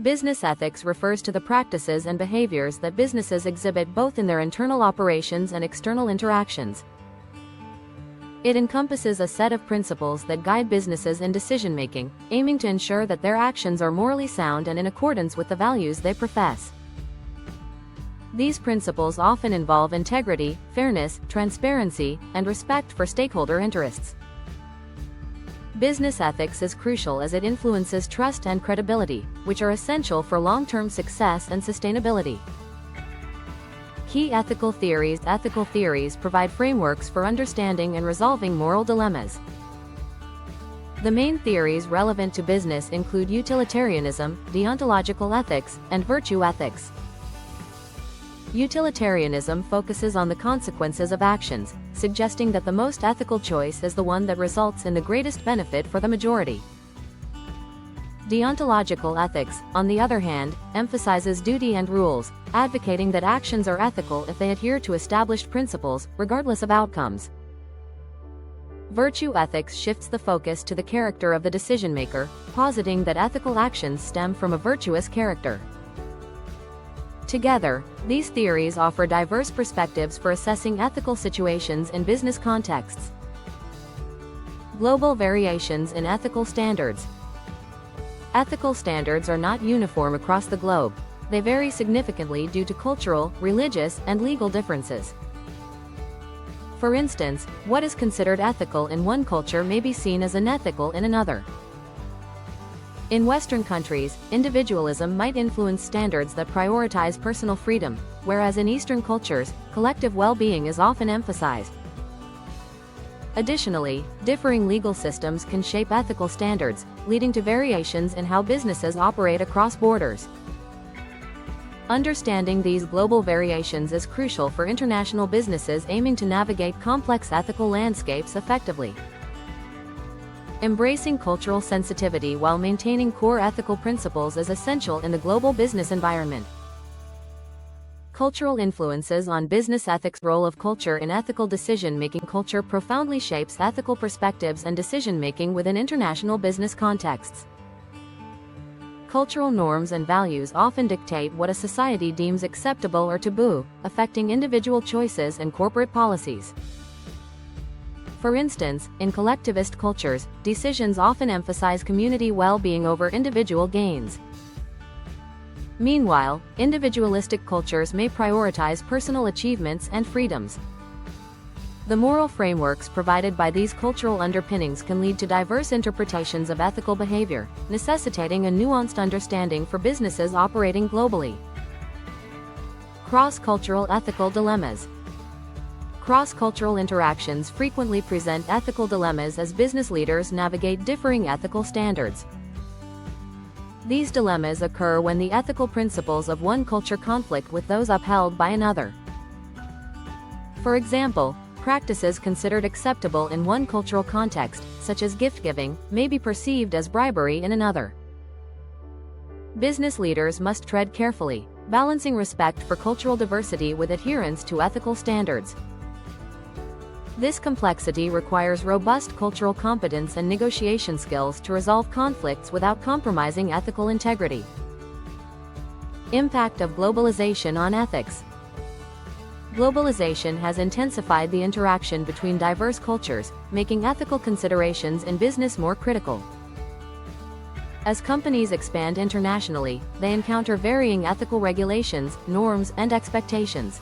Business ethics refers to the practices and behaviors that businesses exhibit both in their internal operations and external interactions. It encompasses a set of principles that guide businesses in decision-making, aiming to ensure that their actions are morally sound and in accordance with the values they profess. These principles often involve integrity, fairness, transparency, and respect for stakeholder interests. Business ethics is crucial as it influences trust and credibility, which are essential for long-term success and sustainability. Key ethical theories. Ethical theories provide frameworks for understanding and resolving moral dilemmas. The main theories relevant to business include utilitarianism, deontological ethics, and virtue ethics. Utilitarianism focuses on the consequences of actions, suggesting that the most ethical choice is the one that results in the greatest benefit for the majority. Deontological ethics, on the other hand, emphasizes duty and rules, advocating that actions are ethical if they adhere to established principles, regardless of outcomes. Virtue ethics shifts the focus to the character of the decision-maker, positing that ethical actions stem from a virtuous character. Together, these theories offer diverse perspectives for assessing ethical situations in business contexts. Global variations in ethical standards. Ethical standards are not uniform across the globe. They vary significantly due to cultural, religious, and legal differences. For instance, what is considered ethical in one culture may be seen as unethical in another. In Western countries, individualism might influence standards that prioritize personal freedom, whereas in Eastern cultures, collective well-being is often emphasized. Additionally, differing legal systems can shape ethical standards, leading to variations in how businesses operate across borders. Understanding these global variations is crucial for international businesses aiming to navigate complex ethical landscapes effectively. Embracing cultural sensitivity while maintaining core ethical principles is essential in the global business environment. Cultural influences on business ethics. Role of culture in ethical decision-making. Culture profoundly shapes ethical perspectives and decision-making within international business contexts. Cultural norms and values often dictate what a society deems acceptable or taboo, affecting individual choices and corporate policies. For instance, in collectivist cultures, decisions often emphasize community well-being over individual gains. Meanwhile, individualistic cultures may prioritize personal achievements and freedoms. The moral frameworks provided by these cultural underpinnings can lead to diverse interpretations of ethical behavior, necessitating a nuanced understanding for businesses operating globally. Cross-cultural ethical dilemmas. Cross-cultural interactions frequently present ethical dilemmas as business leaders navigate differing ethical standards. These dilemmas occur when the ethical principles of one culture conflict with those upheld by another. For example, practices considered acceptable in one cultural context, such as gift-giving, may be perceived as bribery in another. Business leaders must tread carefully, balancing respect for cultural diversity with adherence to ethical standards. This complexity requires robust cultural competence and negotiation skills to resolve conflicts without compromising ethical integrity. Impact of globalization on ethics. Globalization has intensified the interaction between diverse cultures, making ethical considerations in business more critical. As companies expand internationally, they encounter varying ethical regulations, norms, and expectations.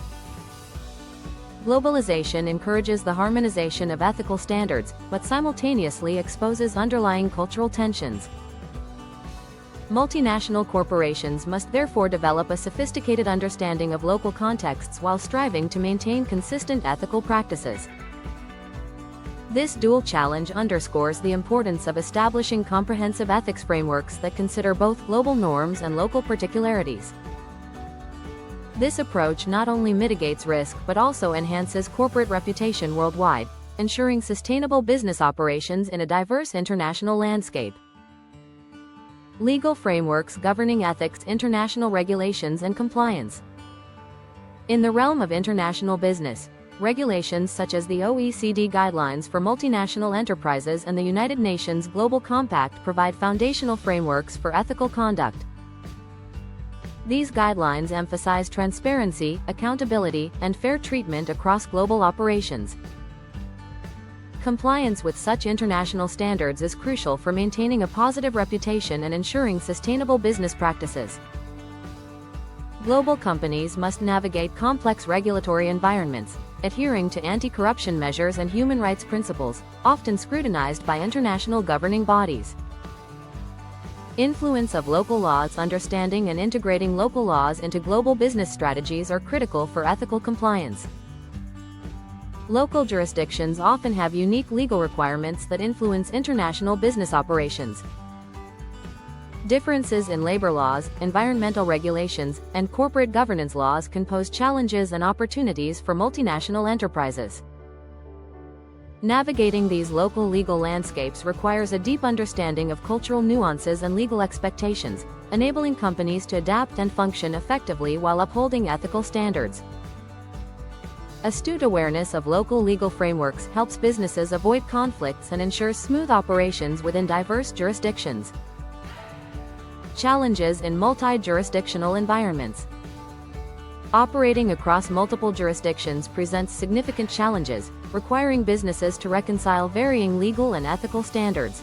Globalization encourages the harmonization of ethical standards, but simultaneously exposes underlying cultural tensions. Multinational corporations must therefore develop a sophisticated understanding of local contexts while striving to maintain consistent ethical practices. This dual challenge underscores the importance of establishing comprehensive ethics frameworks that consider both global norms and local particularities. This approach not only mitigates risk but also enhances corporate reputation worldwide, ensuring sustainable business operations in a diverse international landscape. Legal frameworks governing ethics. International regulations and compliance. In the realm of international business, regulations such as the OECD Guidelines for Multinational Enterprises and the United Nations Global Compact provide foundational frameworks for ethical conduct. These guidelines emphasize transparency, accountability, and fair treatment across global operations. Compliance with such international standards is crucial for maintaining a positive reputation and ensuring sustainable business practices. Global companies must navigate complex regulatory environments, adhering to anti-corruption measures and human rights principles, often scrutinized by international governing bodies. Influence of local laws. Understanding and integrating local laws into global business strategies are critical for ethical compliance. Local jurisdictions often have unique legal requirements that influence international business operations. Differences in labor laws, environmental regulations, and corporate governance laws can pose challenges and opportunities for multinational enterprises. Navigating these local legal landscapes requires a deep understanding of cultural nuances and legal expectations, enabling companies to adapt and function effectively while upholding ethical standards. Astute awareness of local legal frameworks helps businesses avoid conflicts and ensures smooth operations within diverse jurisdictions. Challenges in multi-jurisdictional environments. Operating across multiple jurisdictions presents significant challenges, requiring businesses to reconcile varying legal and ethical standards.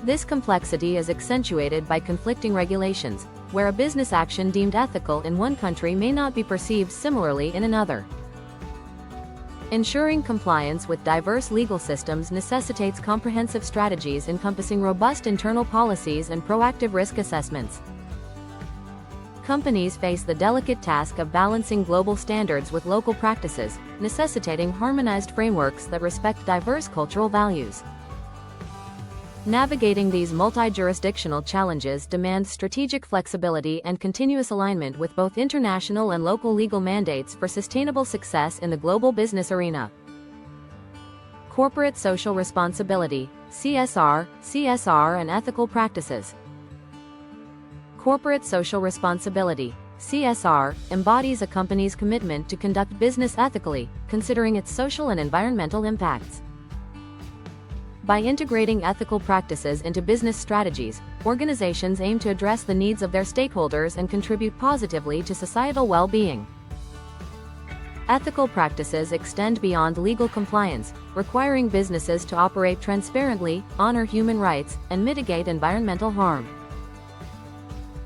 This complexity is accentuated by conflicting regulations, where a business action deemed ethical in one country may not be perceived similarly in another. Ensuring compliance with diverse legal systems necessitates comprehensive strategies encompassing robust internal policies and proactive risk assessments. Companies face the delicate task of balancing global standards with local practices, necessitating harmonized frameworks that respect diverse cultural values. Navigating these multi-jurisdictional challenges demands strategic flexibility and continuous alignment with both international and local legal mandates for sustainable success in the global business arena. Corporate social responsibility, CSR, and ethical practices. Corporate social responsibility, CSR, embodies a company's commitment to conduct business ethically, considering its social and environmental impacts. By integrating ethical practices into business strategies, organizations aim to address the needs of their stakeholders and contribute positively to societal well-being. Ethical practices extend beyond legal compliance, requiring businesses to operate transparently, honor human rights, and mitigate environmental harm.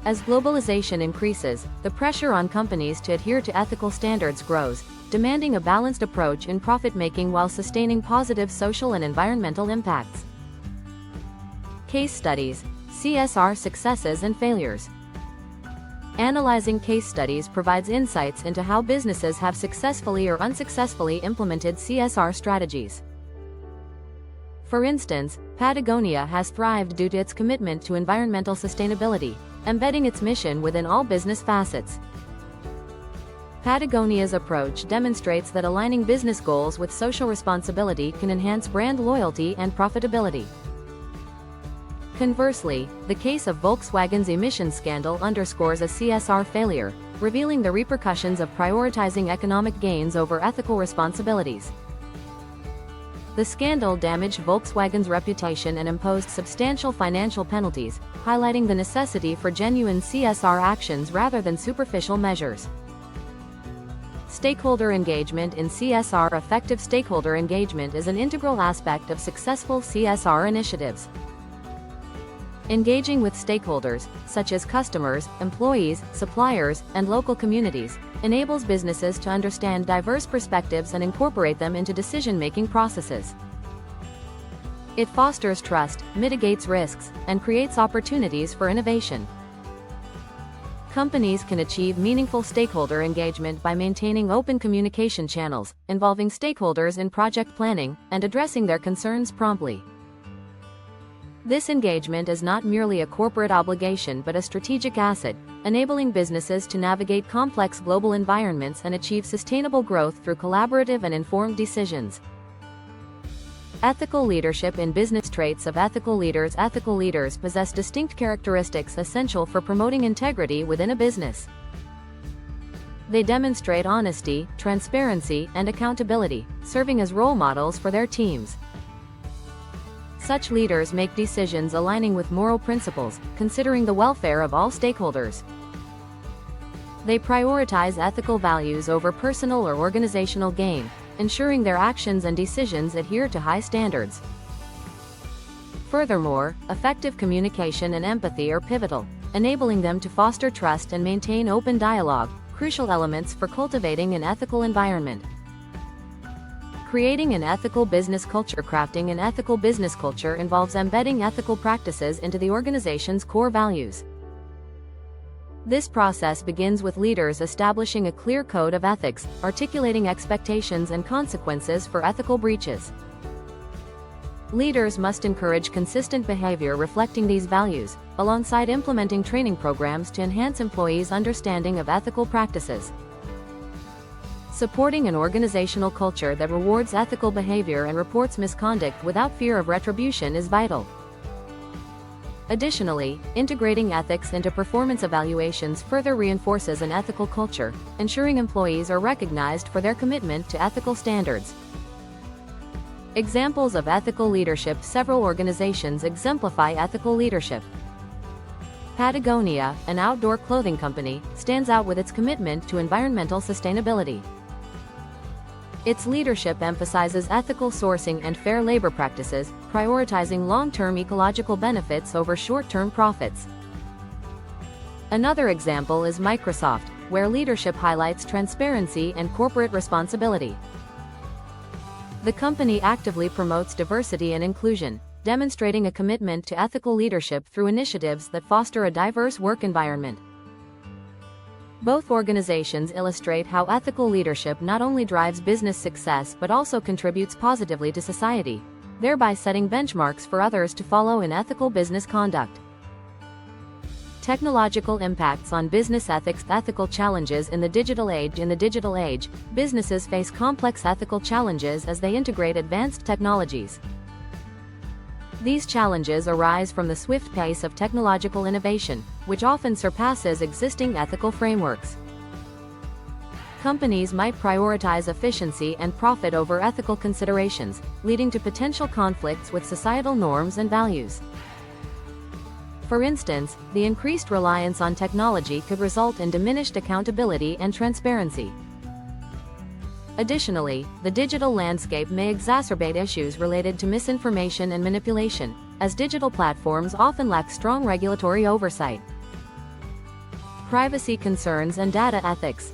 As globalization increases, the pressure on companies to adhere to ethical standards grows, demanding a balanced approach in profit-making while sustaining positive social and environmental impacts. Case studies, CSR successes and failures. Analyzing case studies provides insights into how businesses have successfully or unsuccessfully implemented CSR strategies. For instance, Patagonia has thrived due to its commitment to environmental sustainability, embedding its mission within all business facets. Patagonia's approach demonstrates that aligning business goals with social responsibility can enhance brand loyalty and profitability. Conversely, the case of Volkswagen's emissions scandal underscores a CSR failure, revealing the repercussions of prioritizing economic gains over ethical responsibilities. The scandal damaged Volkswagen's reputation and imposed substantial financial penalties, highlighting the necessity for genuine CSR actions rather than superficial measures. Stakeholder engagement in CSR. Effective stakeholder engagement is an integral aspect of successful CSR initiatives. Engaging with stakeholders, such as customers, employees, suppliers, and local communities, enables businesses to understand diverse perspectives and incorporate them into decision-making processes. It fosters trust, mitigates risks, and creates opportunities for innovation. Companies can achieve meaningful stakeholder engagement by maintaining open communication channels, involving stakeholders in project planning, and addressing their concerns promptly. This engagement is not merely a corporate obligation but a strategic asset, enabling businesses to navigate complex global environments and achieve sustainable growth through collaborative and informed decisions. Ethical leadership in business. Traits of ethical leaders. Ethical leaders possess distinct characteristics essential for promoting integrity within a business. They demonstrate honesty, transparency, and accountability, serving as role models for their teams. Such leaders make decisions aligning with moral principles, considering the welfare of all stakeholders. They prioritize ethical values over personal or organizational gain, ensuring their actions and decisions adhere to high standards. Furthermore, effective communication and empathy are pivotal, enabling them to foster trust and maintain open dialogue, crucial elements for cultivating an ethical environment. Creating an ethical business culture. Crafting an ethical business culture involves embedding ethical practices into the organization's core values. This process begins with leaders establishing a clear code of ethics, articulating expectations and consequences for ethical breaches. Leaders must encourage consistent behavior reflecting these values, alongside implementing training programs to enhance employees' understanding of ethical practices. Supporting an organizational culture that rewards ethical behavior and reports misconduct without fear of retribution is vital. Additionally, integrating ethics into performance evaluations further reinforces an ethical culture, ensuring employees are recognized for their commitment to ethical standards. Examples of ethical leadership. Several organizations exemplify ethical leadership. Patagonia, an outdoor clothing company, stands out with its commitment to environmental sustainability. Its leadership emphasizes ethical sourcing and fair labor practices, prioritizing long-term ecological benefits over short-term profits. Another example is Microsoft, where leadership highlights transparency and corporate responsibility. The company actively promotes diversity and inclusion, demonstrating a commitment to ethical leadership through initiatives that foster a diverse work environment. Both organizations illustrate how ethical leadership not only drives business success but also contributes positively to society, thereby setting benchmarks for others to follow in ethical business conduct. Technological impacts on business ethics. Ethical challenges in the digital age. In the digital age, businesses face complex ethical challenges as they integrate advanced technologies. These challenges arise from the swift pace of technological innovation, which often surpasses existing ethical frameworks. Companies might prioritize efficiency and profit over ethical considerations, leading to potential conflicts with societal norms and values. For instance, the increased reliance on technology could result in diminished accountability and transparency. Additionally, the digital landscape may exacerbate issues related to misinformation and manipulation, as digital platforms often lack strong regulatory oversight. Privacy concerns and data ethics.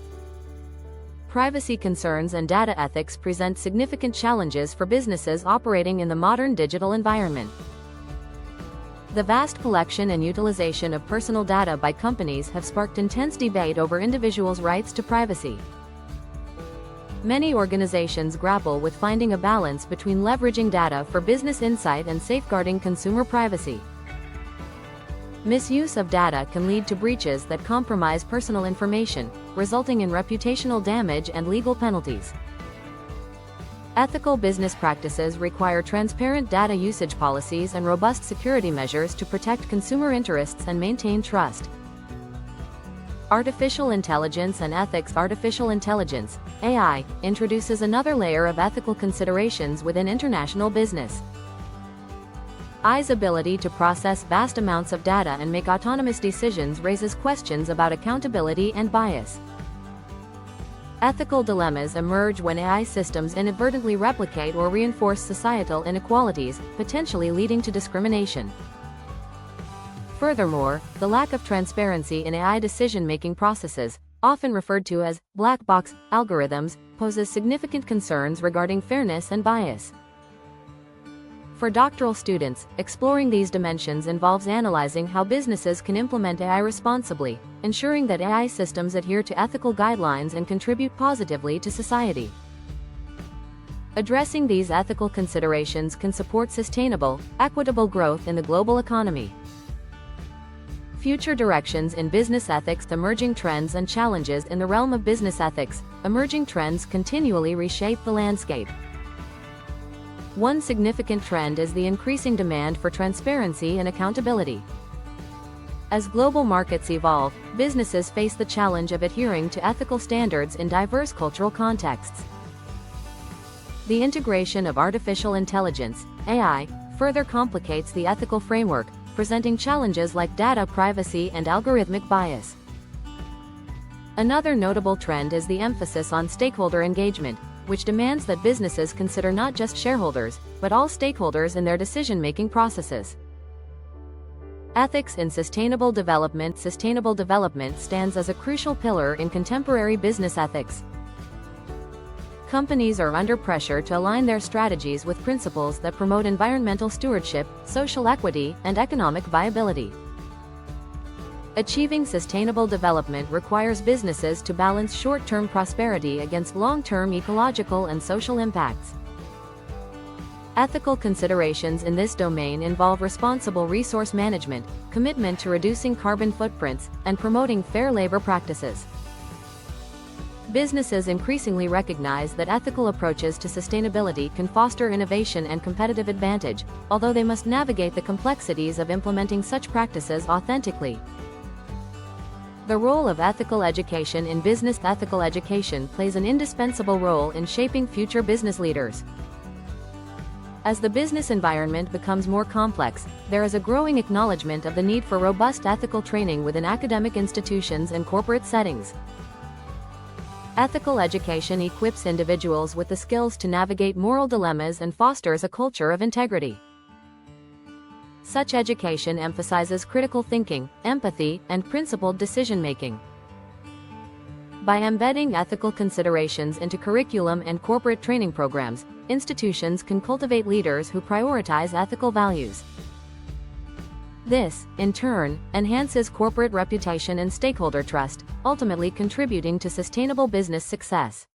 Privacy concerns and data ethics present significant challenges for businesses operating in the modern digital environment. The vast collection and utilization of personal data by companies have sparked intense debate over individuals' rights to privacy. Many organizations grapple with finding a balance between leveraging data for business insight and safeguarding consumer privacy. Misuse of data can lead to breaches that compromise personal information, resulting in reputational damage and legal penalties. Ethical business practices require transparent data usage policies and robust security measures to protect consumer interests and maintain trust. Artificial intelligence and ethics. Artificial intelligence, AI, introduces another layer of ethical considerations within international business. AI's ability to process vast amounts of data and make autonomous decisions raises questions about accountability and bias. Ethical dilemmas emerge when AI systems inadvertently replicate or reinforce societal inequalities, potentially leading to discrimination. Furthermore, the lack of transparency in AI decision-making processes, often referred to as black box algorithms, poses significant concerns regarding fairness and bias. For doctoral students, exploring these dimensions involves analyzing how businesses can implement AI responsibly, ensuring that AI systems adhere to ethical guidelines and contribute positively to society. Addressing these ethical considerations can support sustainable, equitable growth in the global economy. Future directions in business ethics. Emerging trends and challenges in the realm of business ethics. Emerging trends continually reshape the landscape. One significant trend is the increasing demand for transparency and accountability. As global markets evolve, businesses face the challenge of adhering to ethical standards in diverse cultural contexts. The integration of artificial intelligence, AI, further complicates the ethical framework, presenting challenges like data privacy and algorithmic bias. Another notable trend is the emphasis on stakeholder engagement, which demands that businesses consider not just shareholders, but all stakeholders in their decision-making processes. Ethics in sustainable development. Sustainable development stands as a crucial pillar in contemporary business ethics. Companies are under pressure to align their strategies with principles that promote environmental stewardship, social equity, and economic viability. Achieving sustainable development requires businesses to balance short-term prosperity against long-term ecological and social impacts. Ethical considerations in this domain involve responsible resource management, commitment to reducing carbon footprints, and promoting fair labor practices. Businesses increasingly recognize that ethical approaches to sustainability can foster innovation and competitive advantage, although they must navigate the complexities of implementing such practices authentically. The role of ethical education in business. Ethical education plays an indispensable role in shaping future business leaders. As the business environment becomes more complex, there is a growing acknowledgement of the need for robust ethical training within academic institutions and corporate settings. Ethical education equips individuals with the skills to navigate moral dilemmas and fosters a culture of integrity. Such education emphasizes critical thinking, empathy, and principled decision-making. By embedding ethical considerations into curriculum and corporate training programs, institutions can cultivate leaders who prioritize ethical values. This, in turn, enhances corporate reputation and stakeholder trust, ultimately contributing to sustainable business success.